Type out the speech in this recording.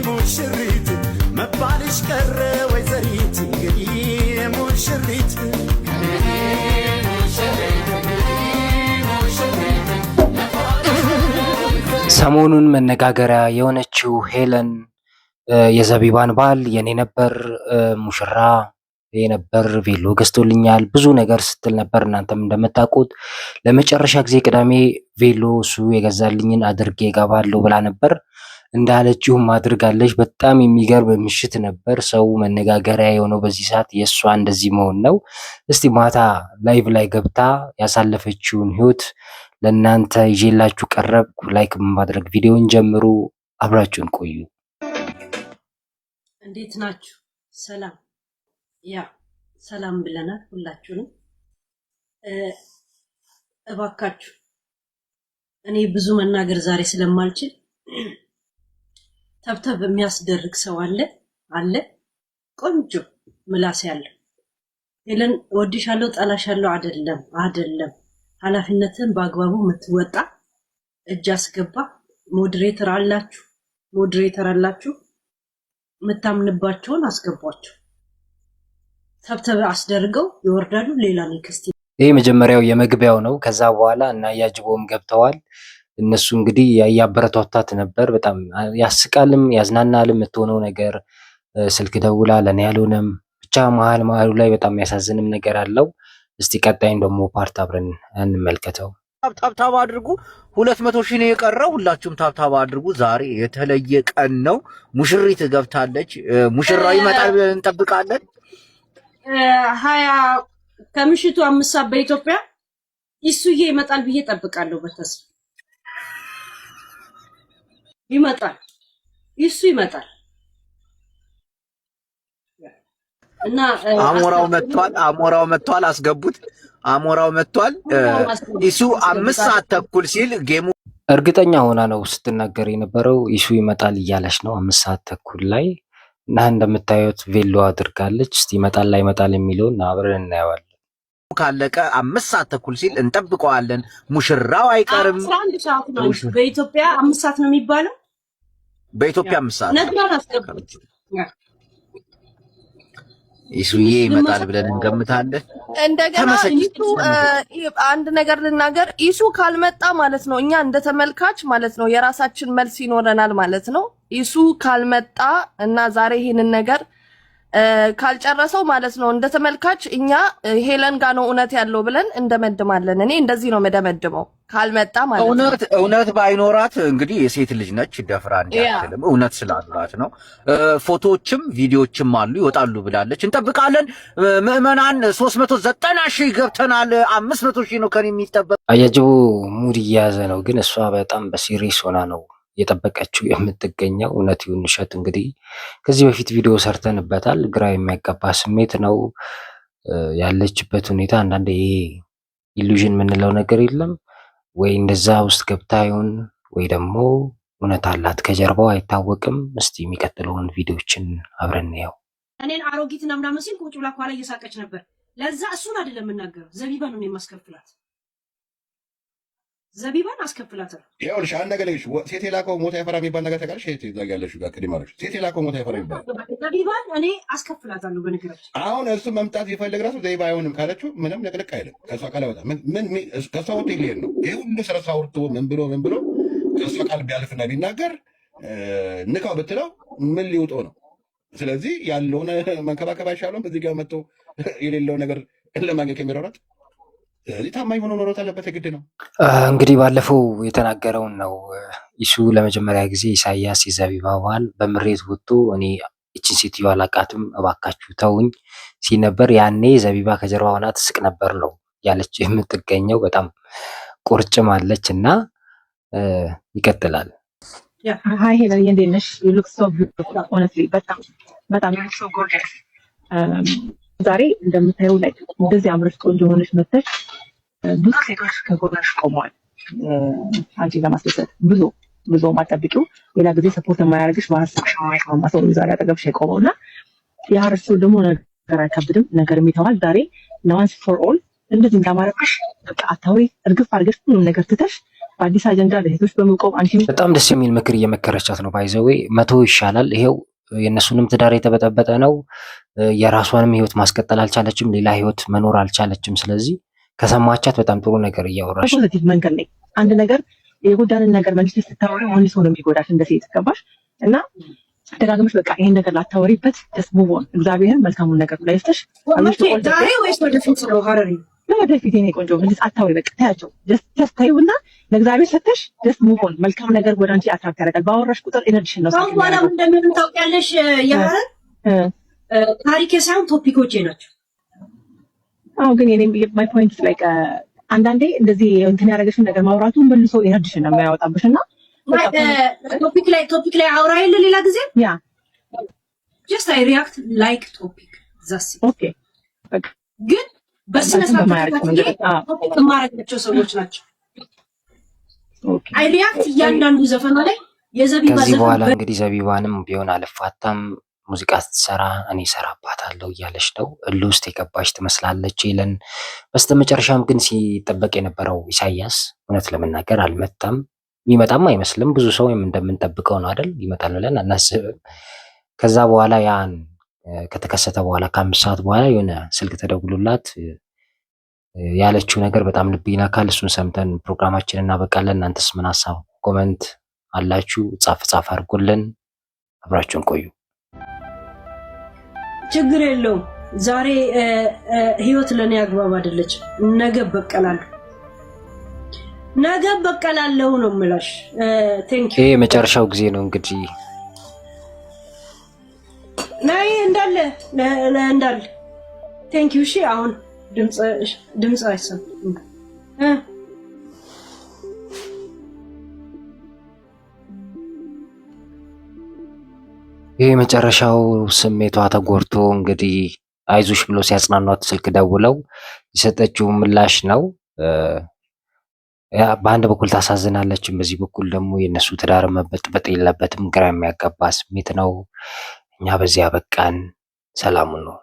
ሙሽሪት መባልሽ ቀረ ወይዘሪት እንግዲህ ሙሽሪት ሰሞኑን መነጋገሪያ የሆነችው ሄለን የዘቢባን ባል የኔ ነበር ሙሽራ የነበር ቬሎ ገዝቶልኛል ብዙ ነገር ስትል ነበር። እናንተም እንደምታውቁት ለመጨረሻ ጊዜ ቅዳሜ ቬሎ እሱ የገዛልኝን አድርጌ እገባለሁ ብላ ነበር። እንዳለችውም አድርጋለች። በጣም የሚገርም ምሽት ነበር። ሰው መነጋገሪያ የሆነው በዚህ ሰዓት የእሷ እንደዚህ መሆን ነው። እስቲ ማታ ላይቭ ላይ ገብታ ያሳለፈችውን ህይወት ለእናንተ ይዤላችሁ ቀረብኩ። ላይክ በማድረግ ቪዲዮን ጀምሩ፣ አብራችሁን ቆዩ። እንዴት ናችሁ? ሰላም ሰላም ብለናል ሁላችሁንም። እባካችሁ እኔ ብዙ መናገር ዛሬ ስለማልችል ተብተብ የሚያስደርግ ሰው አለ ቆንጆ ምላስ ያለው ሄለን ወድሻለሁ ጠላሻለሁ አይደለም ኃላፊነትን በአግባቡ የምትወጣ እጅ አስገባ። ሞዴሬተር አላችሁ የምታምንባቸውን አስገቧቸው። ተብተብ አስደርገው ይወርዳሉ። ሌላ ንክስቲ ይሄ መጀመሪያው የመግቢያው ነው። ከዛ በኋላ እና ያጅቦም ገብተዋል። እነሱ እንግዲህ ያበረታታት ነበር። በጣም ያስቃልም ያዝናናልም የምትሆነው ነገር ስልክ ደውላ ለኔ ያልሆነም ብቻ መሀሉ ላይ በጣም ያሳዝንም ነገር አለው። እስቲ ቀጣይን ደግሞ ፓርት አብረን እንመልከተው። ታብታብ አድርጉ። 200 ሺህ ነው የቀረው። ሁላችሁም ታብታብ አድርጉ። ዛሬ የተለየ ቀን ነው። ሙሽሪት ገብታለች። ሙሽራው ይመጣል ብለን እንጠብቃለን። 20 ከምሽቱ 5 ሰዓት በኢትዮጵያ ይሱዬ ይመጣል ብዬ ጠብቃለሁ በተስፋ ይመጣል እና አሞራው መጥቷል። አስገቡት። አሞራው መጥቷል። ኢሱ 5 ሰዓት ተኩል ሲል ጌሙ እርግጠኛ ሆና ነው ስትናገር የነበረው። ኢሱ ይመጣል እያለች ነው 5 ሰዓት ተኩል ላይ እና እንደምታዩት ቬሎ አድርጋለች። እስቲ ይመጣል አይመጣል የሚለውን አብረን እናየዋለን። ካለቀ 5 ሰዓት ተኩል ሲል እንጠብቀዋለን። ሙሽራው አይቀርም። 11 ሰዓት ነው በኢትዮጵያ 5 ሰዓት ነው የሚባለው። በኢትዮጵያ 5 ሰዓት ነግራን አስገቡት። ኢሱዬ ይመጣል ብለን እንገምታለን። እንደገና ኢሱ አንድ ነገር ልናገር። ኢሱ ካልመጣ ማለት ነው እኛ እንደ ተመልካች ማለት ነው የራሳችን መልስ ይኖረናል ማለት ነው። ኢሱ ካልመጣ እና ዛሬ ይሄንን ነገር ካልጨረሰው ማለት ነው እንደ ተመልካች እኛ ሄለን ጋር ነው እውነት ያለው ብለን እንደመድማለን። እኔ እንደዚህ ነው መደመድመው ካልመጣ ማለት ነው። እውነት ባይኖራት እንግዲህ የሴት ልጅ ነች ደፍራ እንዲያትልም እውነት ስላላት ነው። ፎቶዎችም ቪዲዮዎችም አሉ ይወጣሉ ብላለች። እንጠብቃለን። ምዕመናን 390 ሺህ ገብተናል። 500 ሺህ ነው ከኔ የሚጠበቅ። አያጅቡ ሙድ እየያዘ ነው፣ ግን እሷ በጣም በሲሪየስ ሆና ነው የጠበቀችው የምትገኘው። እውነት ይሁን ውሸት እንግዲህ ከዚህ በፊት ቪዲዮ ሰርተንበታል። ግራ የሚያጋባ ስሜት ነው ያለችበት ሁኔታ። አንዳንዴ ይሄ ኢሉዥን የምንለው ነገር የለም ወይ እንደዛ ውስጥ ገብታ ይሁን ወይ ደግሞ እውነት አላት ከጀርባው አይታወቅም። እስቲ የሚቀጥለውን ቪዲዮችን አብረን እንየው። እኔን አሮጊትና ምናምን ሲል ቁጭ ብላ ኋላ እየሳቀች ነበር። ለዛ እሱን አይደለም የምናገረው፣ ዘቢባን ነው የማስከፍላት። ዘቢባን አስከፍላታለሁ። ይኸውልሽ አንድ ነገር ልሽ ሴት የላከው ሞት አይፈራ የሚባል ነገር ታውቂያለሽ? ሴት ያለሽ ጋር ከዲማሮች ሴት የላከው ሞት አይፈራ የሚባል ዘቢባን እኔ አስከፍላታለሁ። በነገራችን አሁን እሱ መምጣት ይፈልግ ራሱ ዘይባ አይሆንም ካለችው ምንም ንቅንቅ አይልም። ከእሷ ቃል አይወጣም። ምን ከእሷ ወጥ ሊሄድ ነው ይሄ ሁሉ ስረሳ አውርቶ ምን ብሎ ከእሷ ቃል ቢያልፍና ቢናገር ንካው ብትለው ምን ሊውጦ ነው? ስለዚህ ያለውን መንከባከብ አይሻለውም? በዚህ ጋር መጥቶ የሌለው ነገር ለማግኘት የሚሮራት ስለዚህ ታማኝ ሆኖ መሮጥ አለበት፣ ግድ ነው። እንግዲህ ባለፈው የተናገረውን ነው። ኢሱ ለመጀመሪያ ጊዜ ኢሳያስ የዘቢባ ባል በምሬት ወጥቶ እኔ እችን ሴትዮ አላቃትም እባካችሁ ተውኝ ሲል ነበር። ያኔ ዘቢባ ከጀርባ ሆና ትስቅ ነበር ነው ያለች የምትገኘው። በጣም ቁርጭም አለች እና ይቀጥላል። Hi Hillary, እንዴት ነሽ? You look so beautiful honestly. በጣም you look so gorgeous. ዛሬ እንደምታየው ላይ እንደዚህ አምረሽ ቆንጆ ሆነሽ መጥተሽ ብዙ ሴቶች ከጎንሽ ቆመዋል አንቺን ለማስደሰት። ብዙ ማጠብቂው ሌላ ጊዜ ሰፖርት የማያደርግሽ በሀሳብሽ የማይስማማ ሰው ዛሬ አጠገብሽ የቆመውና የሀረር ሰው ደግሞ ነገር አይከብድም፣ ነገር የሚተዋል። ዛሬ ለዋንስ ፎር ኦል እንደዚህ እንዳማረብሽ በቃ አታውሪ፣ እርግፍ አድርገሽ ሁሉም ነገር ትተሽ በአዲስ አጀንዳ ለሴቶች በመቆም አንቺ በጣም ደስ የሚል ምክር እየመከረቻት ነው። ባይዘዌ 100 ይሻላል። ይሄው የእነሱንም ትዳር የተበጠበጠ ነው። የራሷንም ህይወት ማስቀጠል አልቻለችም። ሌላ ህይወት መኖር አልቻለችም። ስለዚህ ከሰማቻት በጣም ጥሩ ነገር እያወራች ፖዚቲቭ መንገድ ላይ አንድ ነገር የጎዳንን ነገር መልስ ስታወሪ አንድ ሰው ነው የሚጎዳሽ እንደ ሴት ገባሽ? እና ደጋግመሽ በቃ ይሄን ነገር ላታወሪበት just move on። እግዚአብሔርን መልካሙን ነገር ላይ ስተሽ ዛሬ ወይስ ወደፊት ነው ሀረሪ ለወደፊት የኔ ቆንጆ መልስ አታወሪ። በቃ ታያቸው just ታዩና ለእግዚአብሔር ሰተሽ just move on። መልካም ነገር ወደ አንቺ አትራክት ያደርጋል። ባወራሽ ቁጥር ኤነርጂሽን ነው አሁን በኋላ እንደምን ታውቂያለሽ? የሀረር ታሪኬ ሳይሆን ቶፒኮቼ ናቸው። አዎ ግን የኔ my point is like አንዳንዴ እንደዚህ እንትን ያደረገሽን ነገር ማውራቱን መልሶ ኤነርጂሽን ነው የሚያወጣብሽና ቶፒክ ላይ አውራ የለ ሌላ ጊዜ ያ just I react like topic that's it okay ግን በስነ ስርዓት ቶፒክ ማረጋቸው ሰዎች ናቸው። okay I react እያንዳንዱ ዘፈኗ ላይ የዘቢባ ከዚህ ዘፈን በኋላ እንግዲህ ዘቢባንም ቢሆን አልፋታም ሙዚቃ ስትሰራ እኔ እሰራባታለሁ እያለች ነው። እልህ ውስጥ የገባች ትመስላለች ሄለን። በስተመጨረሻም ግን ሲጠበቅ የነበረው ኢሳያስ እውነት ለመናገር አልመጣም። ይመጣም አይመስልም። ብዙ ሰው እንደምንጠብቀው ነው አይደል? ይመጣል ብለን አናስብም። ከዛ በኋላ ያን ከተከሰተ በኋላ ከ5 ሰዓት በኋላ የሆነ ስልክ ተደውሎላት ያለችው ነገር በጣም ልብ ይነካል። እሱን ሰምተን ፕሮግራማችንን እናበቃለን። እናንተስ ምን ሀሳብ ኮመንት አላችሁ? ጻፍ አድርጉልን። አብራችሁን ቆዩ። ችግር የለውም። ዛሬ ህይወት ለኔ አግባብ አይደለች። ነገ በቀላለሁ ነው የምላሽ። ቴንክ ዩ። ይሄ የመጨረሻው ጊዜ ነው እንግዲህ ናይ እንዳለ ቴንክ ዩ። እሺ አሁን ድምጽ አይሰማም። ይሄ የመጨረሻው ስሜቷ ተጎድቶ እንግዲህ አይዞሽ ብሎ ሲያጽናኗት ስልክ ደውለው የሰጠችው ምላሽ ነው። በአንድ በኩል ታሳዝናለችም፣ በዚህ በኩል ደግሞ የእነሱ ትዳር መበጥበጥ የለበትም። ግራ የሚያጋባ ስሜት ነው። እኛ በዚህ አበቃን። ሰላሙን ነው።